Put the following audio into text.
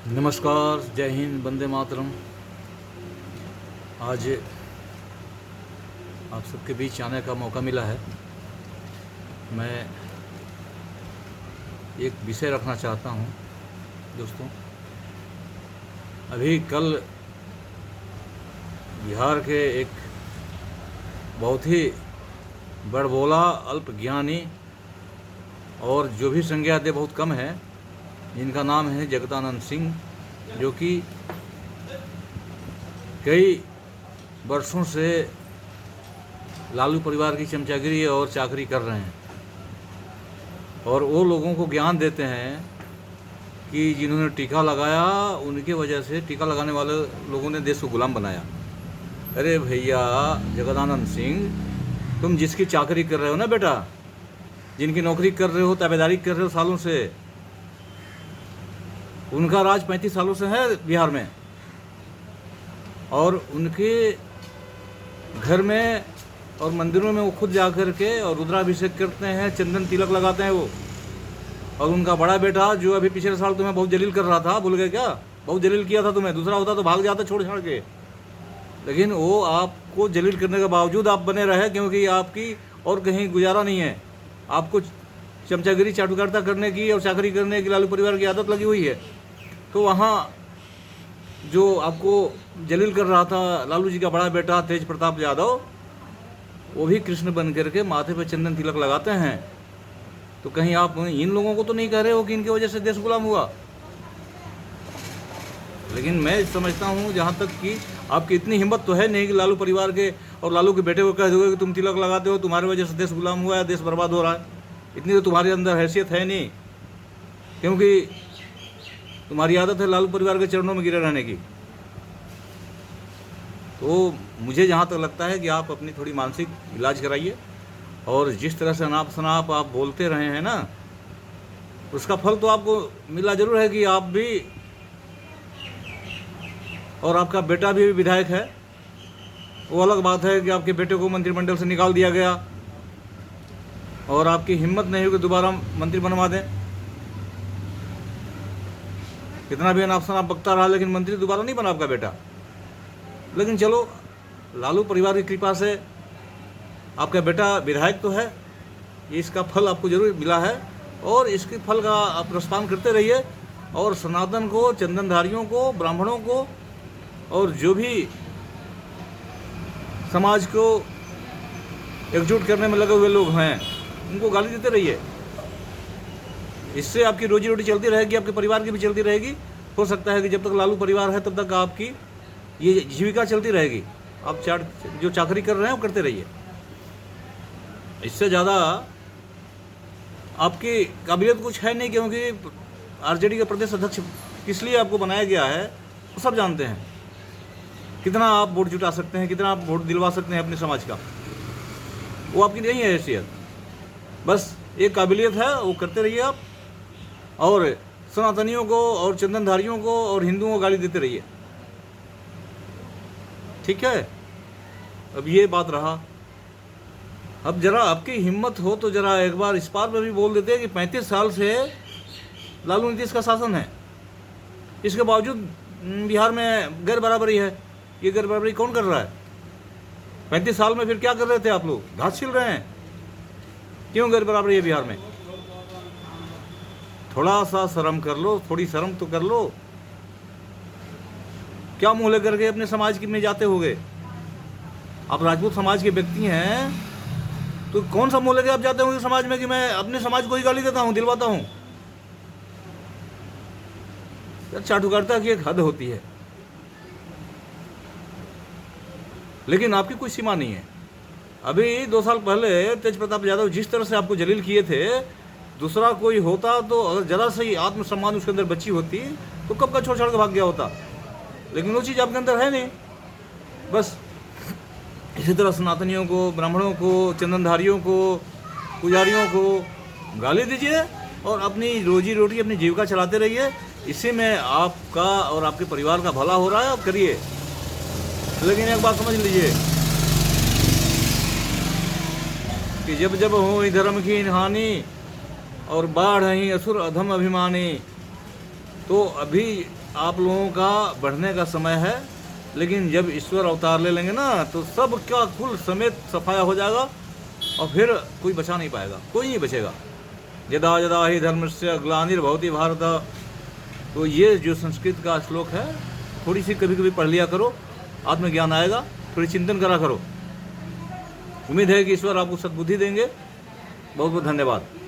नमस्कार, जय हिंद, वंदे मातरम। आज आप सबके बीच आने का मौका मिला है। मैं एक विषय रखना चाहता हूँ दोस्तों। अभी कल बिहार के एक बहुत ही बड़बोला, अल्पज्ञानी और जो भी संज्ञा दे बहुत कम है, जिनका नाम है जगदानंद सिंह, जो कि कई वर्षों से लालू परिवार की चमचागिरी और चाकरी कर रहे हैं और वो लोगों को ज्ञान देते हैं कि जिन्होंने टीका लगाया उनकी वजह से टीका लगाने वाले लोगों ने देश को गुलाम बनाया। अरे भैया जगदानंद सिंह, तुम जिसकी चाकरी कर रहे हो ना बेटा, जिनकी नौकरी कर रहे हो, ताबेदारी कर रहे हो सालों से, उनका राज 35 सालों से है बिहार में। और उनके घर में और मंदिरों में वो खुद जा कर के और रुद्राभिषेक करते हैं, चंदन तिलक लगाते हैं वो। और उनका बड़ा बेटा जो अभी पिछले साल तुम्हें बहुत जलील कर रहा था, भूल गए क्या? बहुत जलील किया था तुम्हें, दूसरा होता तो भाग जाता छोड़ छाड़ के, लेकिन वो आपको जलील करने के बावजूद आप बने रहे, क्योंकि आपकी और कहीं गुजारा नहीं है। आपको चमचागिरी चाटुकारिता करने की और चाकरी करने की लालू परिवार की आदत लगी हुई है। तो वहाँ जो आपको जलील कर रहा था लालू जी का बड़ा बेटा तेज प्रताप यादव, वो भी कृष्ण बन करके माथे पे चंदन तिलक लगाते हैं। तो कहीं आप इन लोगों को तो नहीं कह रहे हो कि इनकी वजह से देश गुलाम हुआ? लेकिन मैं समझता हूँ जहाँ तक कि आपकी इतनी हिम्मत तो है नहीं कि लालू परिवार के और लालू के बेटे को कह दोगे कि तुम तिलक लगाते हो, तुम्हारी वजह से देश गुलाम हुआ है, देश बर्बाद हो रहा है। इतनी तो तुम्हारे अंदर हैसियत है नहीं, क्योंकि तुम्हारी आदत है लालू परिवार के चरणों में गिरे रहने की। तो मुझे जहाँ तक लगता है कि आप अपनी थोड़ी मानसिक इलाज कराइए, और जिस तरह से अनाप शनाप आप बोलते रहे हैं ना, उसका फल तो आपको मिला जरूर है कि आप भी और आपका बेटा भी विधायक है। वो अलग बात है कि आपके बेटे को मंत्रिमंडल से निकाल दिया गया और आपकी हिम्मत नहीं हो कि दोबारा मंत्री बनवा दें। कितना भी अनाप शनाप बकता रहा, लेकिन मंत्री दोबारा नहीं बना आपका बेटा। लेकिन चलो, लालू परिवार की कृपा से आपका बेटा विधायक तो है, इसका फल आपको जरूर मिला है, और इसके फल का आप रसपान करते रहिए। और सनातन को, चंदनधारियों को, ब्राह्मणों को और जो भी समाज को एकजुट करने में लगे हुए लोग हैं, उनको गाली देते रहिए। इससे आपकी रोजी रोटी चलती रहेगी, आपके परिवार की भी चलती रहेगी। हो सकता है कि जब तक लालू परिवार है तब तक आपकी ये जीविका चलती रहेगी। आप जो चाकरी कर रहे हैं वो करते रहिए। इससे ज़्यादा आपकी काबिलियत कुछ है नहीं, क्योंकि आरजेडी के प्रदेश अध्यक्ष किस लिए आपको बनाया गया है वो सब जानते हैं। कितना आप वोट जुटा सकते हैं, कितना आप वोट दिलवा सकते हैं अपने समाज का, वो आपकी नहीं है हैसियत। बस एक काबिलियत है, वो करते रहिए आप, और सनातनियों को और चंदनधारियों को और हिंदुओं को गाली देते रहिए। ठीक है, अब ये बात रहा। अब जरा आपकी हिम्मत हो तो जरा एक बार इस पार में भी बोल देते हैं कि 35 साल से लालू नीतीश का शासन है, इसके बावजूद बिहार में गैर बराबरी है। ये गैर बराबरी कौन कर रहा है? 35 साल में फिर क्या कर रहे थे आप लोग? घास छिल रहे हैं। क्यों गैर बराबरी है बिहार में? थोड़ा सा शर्म कर लो, थोड़ी शर्म तो कर लो। क्या मुंह लेकर के अपने समाज में जाते होगे? आप राजपूत समाज के व्यक्ति हैं, तो कौन सा मुंह लेकर आप जाते होंगे समाज में कि मैं अपने समाज को ही गाली देता हूं, दिलवाता हूं? चाटुकारिता की एक हद होती है, लेकिन आपकी कोई सीमा नहीं है। अभी 2 साल पहले तेज प्रताप यादव जिस तरह से आपको जलील किए थे, दूसरा कोई होता तो अगर जरा सी आत्मसम्मान उसके अंदर बची होती तो कब का छोड़ छाड़ के भाग गया होता। लेकिन वो चीज़ आपके अंदर है नहीं। बस इसी तरह सनातनियों को, ब्राह्मणों को, चंदनधारियों को, पुजारियों को गाली दीजिए और अपनी रोजी रोटी, अपनी जीविका चलाते रहिए। इसी में आपका और आपके परिवार का भला हो रहा है, आप करिए। लेकिन एक बात समझ लीजिए कि जब जब हो धर्म की हानि और बाढ़ ही असुर अधम अभिमानी, तो अभी आप लोगों का बढ़ने का समय है, लेकिन जब ईश्वर अवतार ले लेंगे ना तो सब क्या कुल समेत सफाया हो जाएगा और फिर कोई बचा नहीं पाएगा, कोई नहीं बचेगा। यदा यदा ही धर्मस्य ग्लानिर्भवति भारत, तो ये जो संस्कृत का श्लोक है थोड़ी सी कभी कभी पढ़ लिया करो, आत्मज्ञान आएगा, थोड़ी चिंतन करा करो। उम्मीद है कि ईश्वर आपको सद्बुद्धि देंगे। बहुत बहुत धन्यवाद।